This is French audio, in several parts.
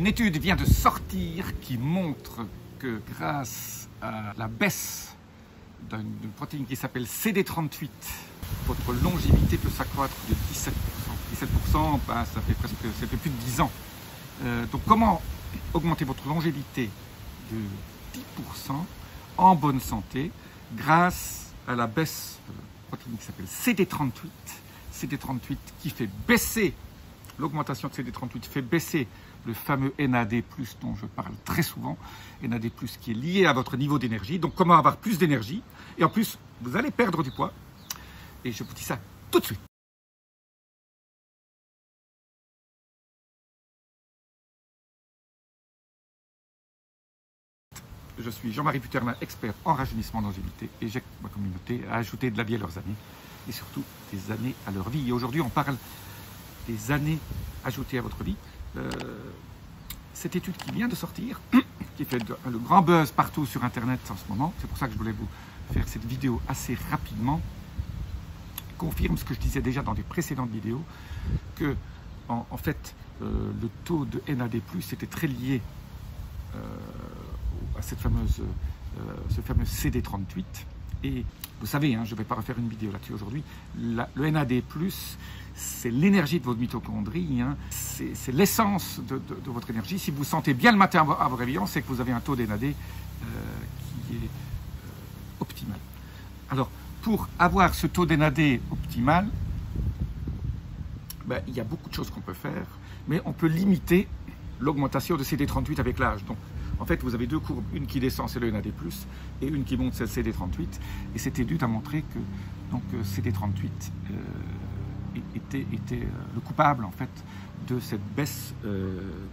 Une étude vient de sortir qui montre que grâce à la baisse d'une protéine qui s'appelle CD38, votre longévité peut s'accroître de 17%. 17%, ça fait plus de 10 ans. Donc comment augmenter votre longévité de 10% en bonne santé grâce à la baisse de la protéine qui s'appelle CD38. CD38 qui fait baisser, l'augmentation de CD38 fait baisser le fameux NAD+, dont je parle très souvent, NAD+, qui est lié à votre niveau d'énergie. Donc comment avoir plus d'énergie, et en plus, vous allez perdre du poids. Et je vous dis ça tout de suite. Je suis Jean-Marie Puterna, expert en rajeunissement longévité, et j'aide ma communauté à ajouter de la vie à leurs années, et surtout des années à leur vie. Et aujourd'hui, on parle des années ajoutées à votre vie. Cette étude qui vient de sortir, qui fait le grand buzz partout sur Internet en ce moment, c'est pour ça que je voulais vous faire cette vidéo assez rapidement, confirme ce que je disais déjà dans des précédentes vidéos, que en fait, le taux de NAD+, était très lié à ce fameux CD38. Et vous savez, je ne vais pas refaire une vidéo là-dessus aujourd'hui, le NAD+, c'est l'énergie de votre mitochondrie, c'est l'essence de votre énergie. Si vous vous sentez bien le matin à vos réveillons, c'est que vous avez un taux de NAD qui est optimal. Alors, pour avoir ce taux de NAD optimal, il y a beaucoup de choses qu'on peut faire, mais on peut limiter l'augmentation de CD38 avec l'âge. Donc, en fait, vous avez deux courbes, une qui descend, c'est le NAD+, et une qui monte, c'est le CD38. Et cette étude a montré que donc, CD38 était le coupable, en fait, de cette baisse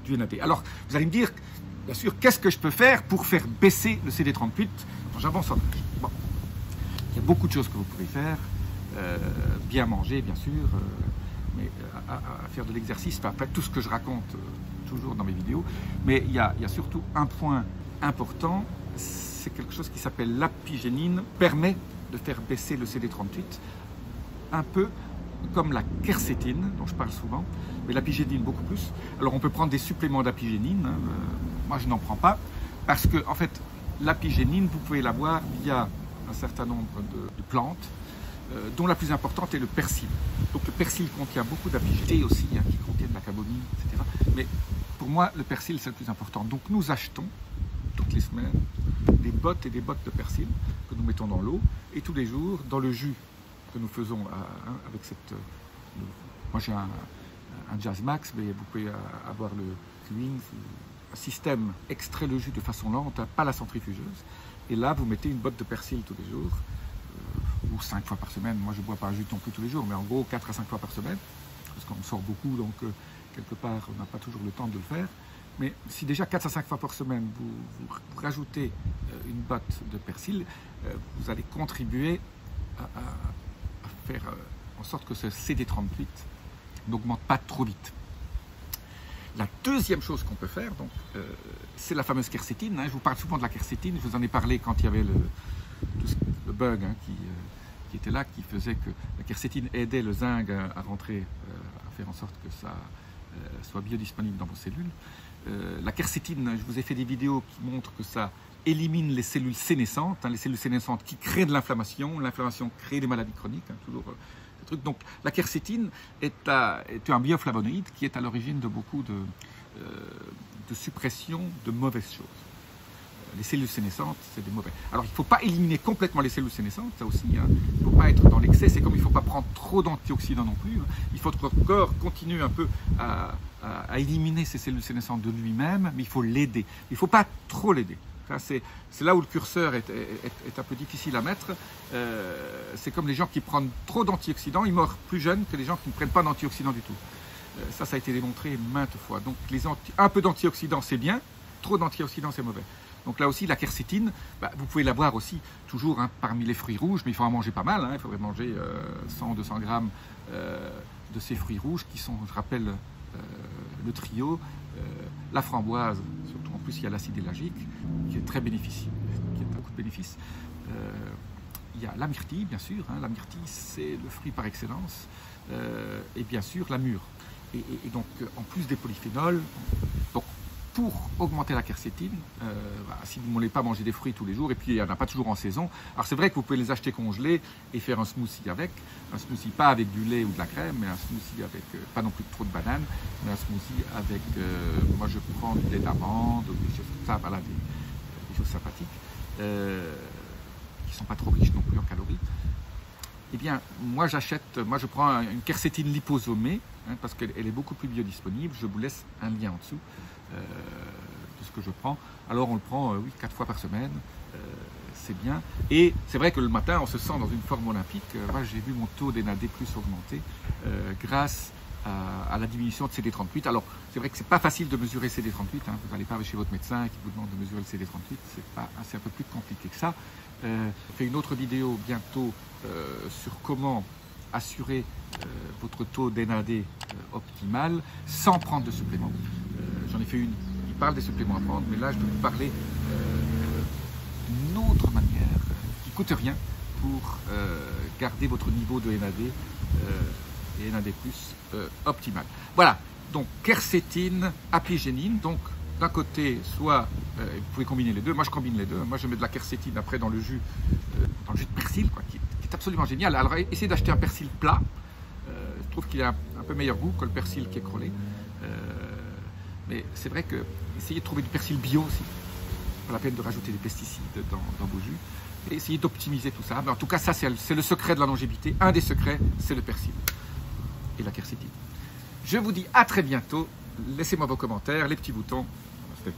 du NAD. Alors, vous allez me dire, bien sûr, qu'est-ce que je peux faire pour faire baisser le CD38? J'avance en âge. Bon. Il y a beaucoup de choses que vous pouvez faire. Bien manger, bien sûr, mais à faire de l'exercice, pas tout ce que je raconte toujours dans mes vidéos, mais il y a surtout un point important, c'est quelque chose qui s'appelle l'apigénine, permet de faire baisser le CD38, un peu comme la quercétine, dont je parle souvent, mais l'apigénine beaucoup plus. Alors on peut prendre des suppléments d'apigénine, moi je n'en prends pas, parce que en fait, l'apigénine, vous pouvez l'avoir via un certain nombre de plantes, dont la plus importante est le persil. Donc le persil contient beaucoup d'apigénine aussi, qui contient de la carbonine, etc. Mais pour moi, le persil, c'est le plus important. Donc nous achetons, toutes les semaines, des bottes et des bottes de persil que nous mettons dans l'eau, et tous les jours, dans le jus que nous faisons avec cette... moi j'ai un Jazz Max, mais vous pouvez avoir le Queen, un système extrait le jus de façon lente, pas la centrifugeuse. Et là, vous mettez une botte de persil tous les jours, ou 5 fois par semaine. Moi, je ne bois pas un jus non plus tous les jours, mais en gros, 4 à 5 fois par semaine, parce qu'on sort beaucoup, donc quelque part, on n'a pas toujours le temps de le faire. Mais si déjà 4 à 5 fois par semaine, vous rajoutez une botte de persil, vous allez contribuer à faire en sorte que ce CD38 n'augmente pas trop vite. La deuxième chose qu'on peut faire, c'est la fameuse quercétine. Je vous parle souvent de la quercétine. Je vous en ai parlé quand il y avait le bug qui était là, qui faisait que la quercétine aidait le zinc à rentrer, à faire en sorte que ça soit biodisponible dans vos cellules. La quercétine, je vous ai fait des vidéos qui montrent que ça élimine les cellules sénescentes, les cellules sénescentes qui créent de l'inflammation. L'inflammation crée des maladies chroniques, toujours des trucs. Donc la quercétine est un bioflavonoïde qui est à l'origine de beaucoup de suppression de mauvaises choses. Les cellules sénescentes, c'est des mauvais. Alors, il ne faut pas éliminer complètement les cellules sénescentes, ça aussi, il ne faut pas être dans l'excès, c'est comme il ne faut pas prendre trop d'antioxydants non plus. Il faut que votre corps continue un peu à éliminer ces cellules sénescentes de lui-même, mais il faut l'aider. Il ne faut pas trop l'aider. C'est là où le curseur est un peu difficile à mettre. C'est comme les gens qui prennent trop d'antioxydants, ils meurent plus jeunes que les gens qui ne prennent pas d'antioxydants du tout. Ça a été démontré maintes fois. Donc, un peu d'antioxydants, c'est bien, trop d'antioxydants, c'est mauvais. Donc là aussi, la quercétine, vous pouvez l'avoir aussi toujours parmi les fruits rouges, mais il faut en manger pas mal. Il faudrait manger 100-200 grammes de ces fruits rouges qui sont, je rappelle, le trio, la framboise, surtout en plus il y a l'acide élagique, qui est très bénéfique, qui a beaucoup de bénéfices. Il y a la myrtille, bien sûr. La myrtille, c'est le fruit par excellence. Et bien sûr, la mûre. Et donc, en plus des polyphénols, donc, pour augmenter la quercétine, si vous ne voulez pas manger des fruits tous les jours, et puis il n'y en a pas toujours en saison, alors c'est vrai que vous pouvez les acheter congelés et faire un smoothie avec, un smoothie pas avec du lait ou de la crème, mais un smoothie avec, pas non plus trop de bananes, mais un smoothie avec, moi je prends du lait d'amande, des choses comme ça, voilà, des choses sympathiques, qui ne sont pas trop riches non plus en calories. Eh bien, moi je prends une quercétine liposomée, parce qu'elle est beaucoup plus biodisponible. Je vous laisse un lien en dessous de ce que je prends. Alors on le prend, oui, 4 fois par semaine, c'est bien. Et c'est vrai que le matin, on se sent dans une forme olympique. Moi, j'ai vu mon taux d'NAD+ augmenter grâce à la diminution de CD38. Alors, c'est vrai que c'est pas facile de mesurer CD38. Vous n'allez pas chez votre médecin qui vous demande de mesurer le CD38. C'est un peu plus compliqué que ça. Je ferai une autre vidéo bientôt sur comment assurer votre taux d'NAD optimal sans prendre de suppléments. J'en ai fait une, il parle des suppléments à prendre, mais là je peux vous parler d'une autre manière qui ne coûte rien pour garder votre niveau de NAD et NAD+ optimal. Voilà, donc quercétine, apigénine, donc d'un côté, soit vous pouvez combiner les deux, moi je combine les deux, moi je mets de la quercétine après dans le jus de persil, quoi, qui est absolument génial. Alors essayez d'acheter un persil plat, je trouve qu'il a un peu meilleur goût que le persil qui est crôlé, mais c'est vrai que essayez de trouver du persil bio aussi, pas la peine de rajouter des pesticides dans vos jus, et essayez d'optimiser tout ça. Mais en tout cas, ça c'est le secret de la longévité, un des secrets, c'est le persil et la quercétine. Je vous dis à très bientôt, laissez-moi vos commentaires, les petits boutons. Namaste.